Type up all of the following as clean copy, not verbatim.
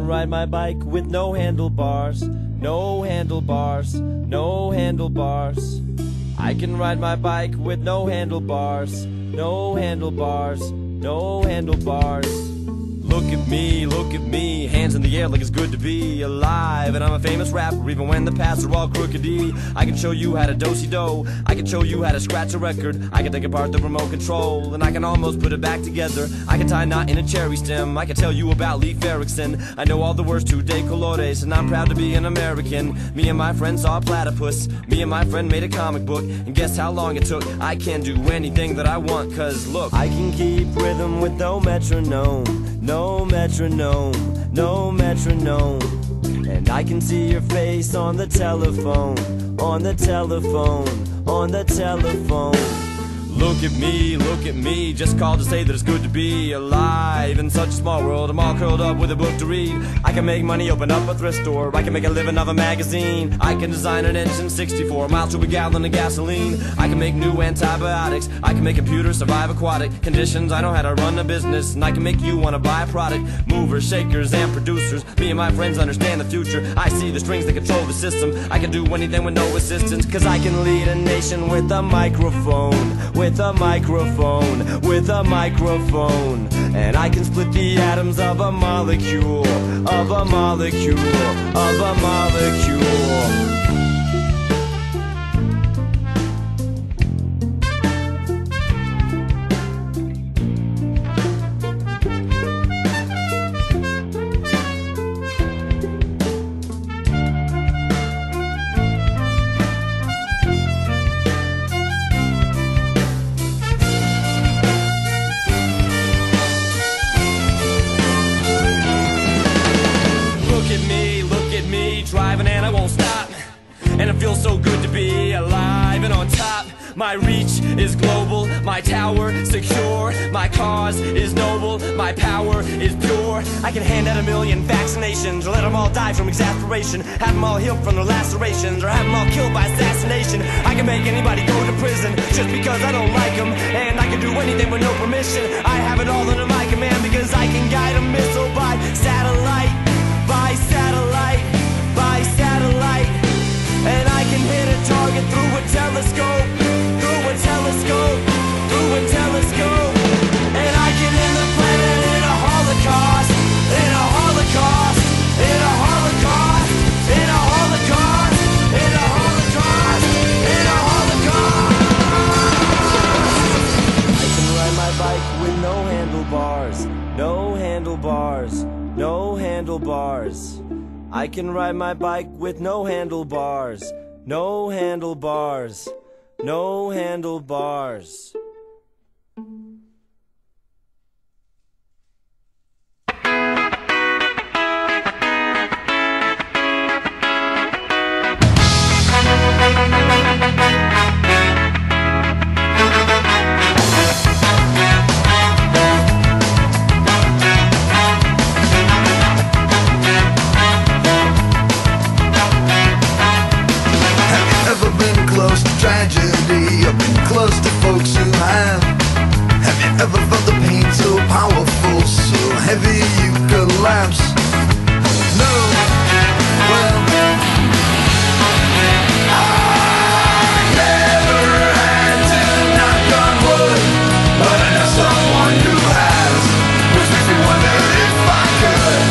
can ride my bike with no handlebars, no handlebars, no handlebars. I can ride my bike with no handlebars, no handlebars, no handlebars. Look at me, hands in the air like it's good to be alive. And I'm a famous rapper even when the paths are all crookedy. I can show you how to do-si-do, I can show you how to scratch a record. I can take apart the remote control and I can almost put it back together. I can tie a knot in a cherry stem, I can tell you about Leif Erikson. I know all the words to De Colores and I'm proud to be an American. Me and my friend saw a platypus, me and my friend made a comic book. And guess how long it took? I can do anything that I want, cause look, I can keep rhythm with no metronome, no metronome, no metronome. And I can see your face on the telephone, on the telephone, on the telephone. Look at me, just called to say that it's good to be alive. In such a small world, I'm all curled up with a book to read. I can make money, open up a thrift store, I can make a living off a magazine. I can design an engine 64 miles to a gallon of gasoline. I can make new antibiotics, I can make computers survive aquatic conditions. I know how to run a business, and I can make you want to buy a product. Movers, shakers, and producers, me and my friends understand the future. I see the strings that control the system, I can do anything with no assistance. Cause I can lead a nation with a microphone, with a microphone, with a microphone. And I can split the atoms of a molecule, of a molecule, of a molecule. Driving and I won't stop, and it feels so good to be alive and on top. My reach is global, my tower secure, my cause is noble, my power is pure. I can hand out 1 million vaccinations, or let them all die from exasperation, have them all healed from their lacerations, or have them all killed by assassination. I can make anybody go to prison just because I don't like them, and I can do anything with no permission. I have it all under my command because I can guide a missile by satellite, by satellite, by satellite. And I can hit a target through a telescope, through a telescope, through a telescope. And I can end the planet in a holocaust, in a holocaust, in a holocaust, in a holocaust, in a holocaust, in a holocaust. I can ride my bike with no handlebars, no handlebars, no handlebars. I can ride my bike with no handlebars, no handlebars, no handlebars. Tragedy, I've been close to folks who have. Have you ever felt the pain so powerful, so heavy you collapse? No, well, I never had to knock on wood, but I know someone who has, which makes me wonder if I could.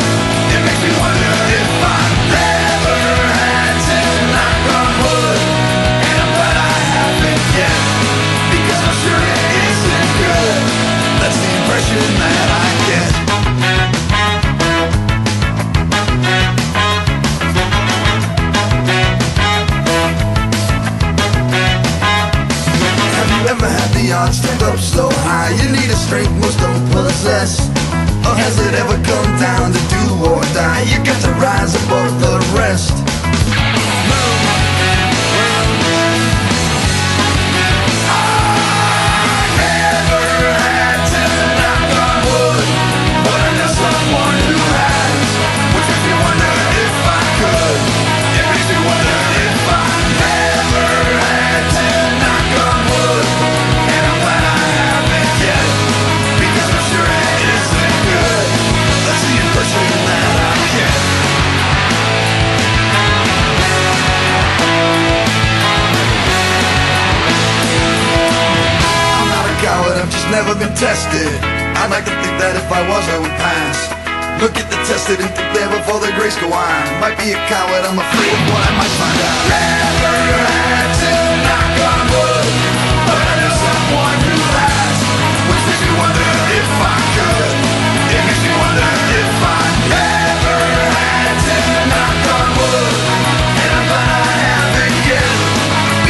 It makes me wonder if I never had to knock on wood. Because I'm sure it isn't good. That's the impression that I get. Have you ever had the odds stand up so high you need a strength most don't possess? Or has it ever come down to do or die? You got to rise above the rest. That I get. tested. I'd like to think that if I was, I would pass. Look at the tested and think there before their grace go on. Might be a coward, I'm afraid of what I might find out. Never had to knock on wood, but I know someone who has, which makes me wonder if I could. It makes me wonder if I never had to knock on wood, and I'm glad I haven't yet,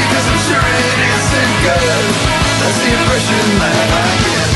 because I'm sure it isn't good. That's the impression that I get.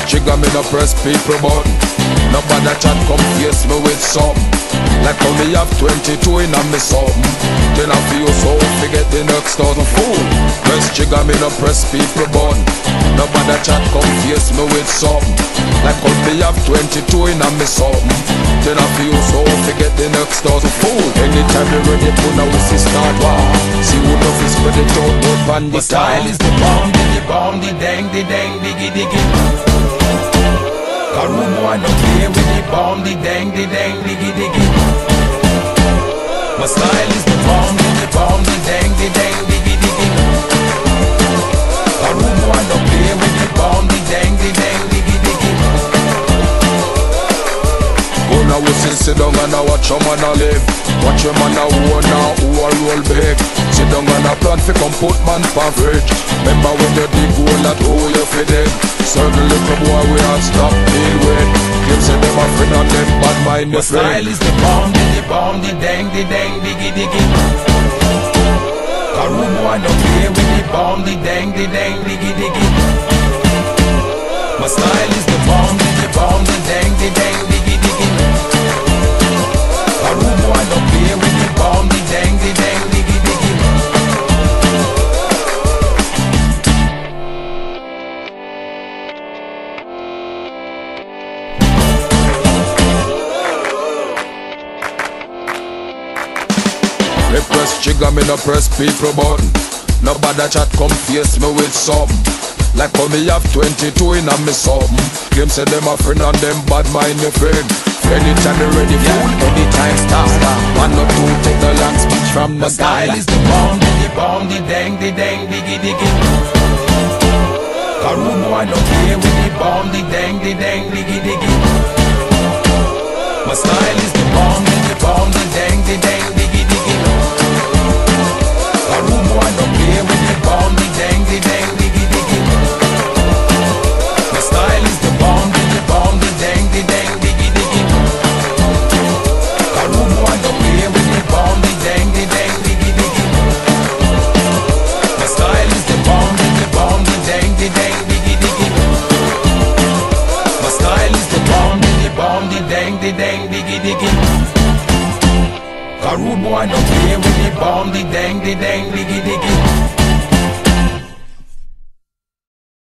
Trigger me no press people button. Nobody chat come face me with something. Like how me have 22 in a me something. Then I feel so forget the next 1,000 fool. Press trigger me no press people button. Nobody chat come face me with something. Like how me have 22 in a me something. Then I feel so forget the next 1,000 fool. Anytime you ready to now we see start war. See who know fi spread it out but pan the style is the bomb, the dang, diggy diggy. Cause rude boy don't play with the bomb, the dang, diggy diggy. My style is the bomb, the dang, diggy diggy. Cause rude boy don't play with the bomb, the dang, diggy diggy. Go now we sit down and watch your man a live. Watch your man a own now who a roll big. Sit down and a plan fi come put man for fridge. Remember when you dig hole that hole you fi dig. Certain little boy we all stop deal with. Them say them a friend and them bad mind the friend. My style is the bomb, the dang, diggy diggy. Cause rude boy don't play with the bomb, the dang, diggy diggy. My style is the bomb, the dang, diggy diggy. Cause rude boy don't play with the bomb, the dang, diggy diggy. Me press trigger, me no press people button. Nobody chat come face me with something. Like how me have 22 in a me something. Them say them a friend and them bad mind me friend. Anytime you ready fool, anytime start. One or two take the long speech from the style is the bomb, the dang, diggy diggy. Cause rude boy don't play with the bomb, the dang, diggy diggy. My style is the bomb, the dang, diggy diggy. Cause rude boy don't play with the bomb, the dang, diggy diggy. My style is the bomb, the dang, diggy diggy. Cause rude boy don't play with the bomb, the dang, diggy diggy. My style is the bomb, the dang, diggy diggy. My style is the bomb, the dang, diggy diggy. Cause rude boy don't play with the bomb, the dang, diggy diggy.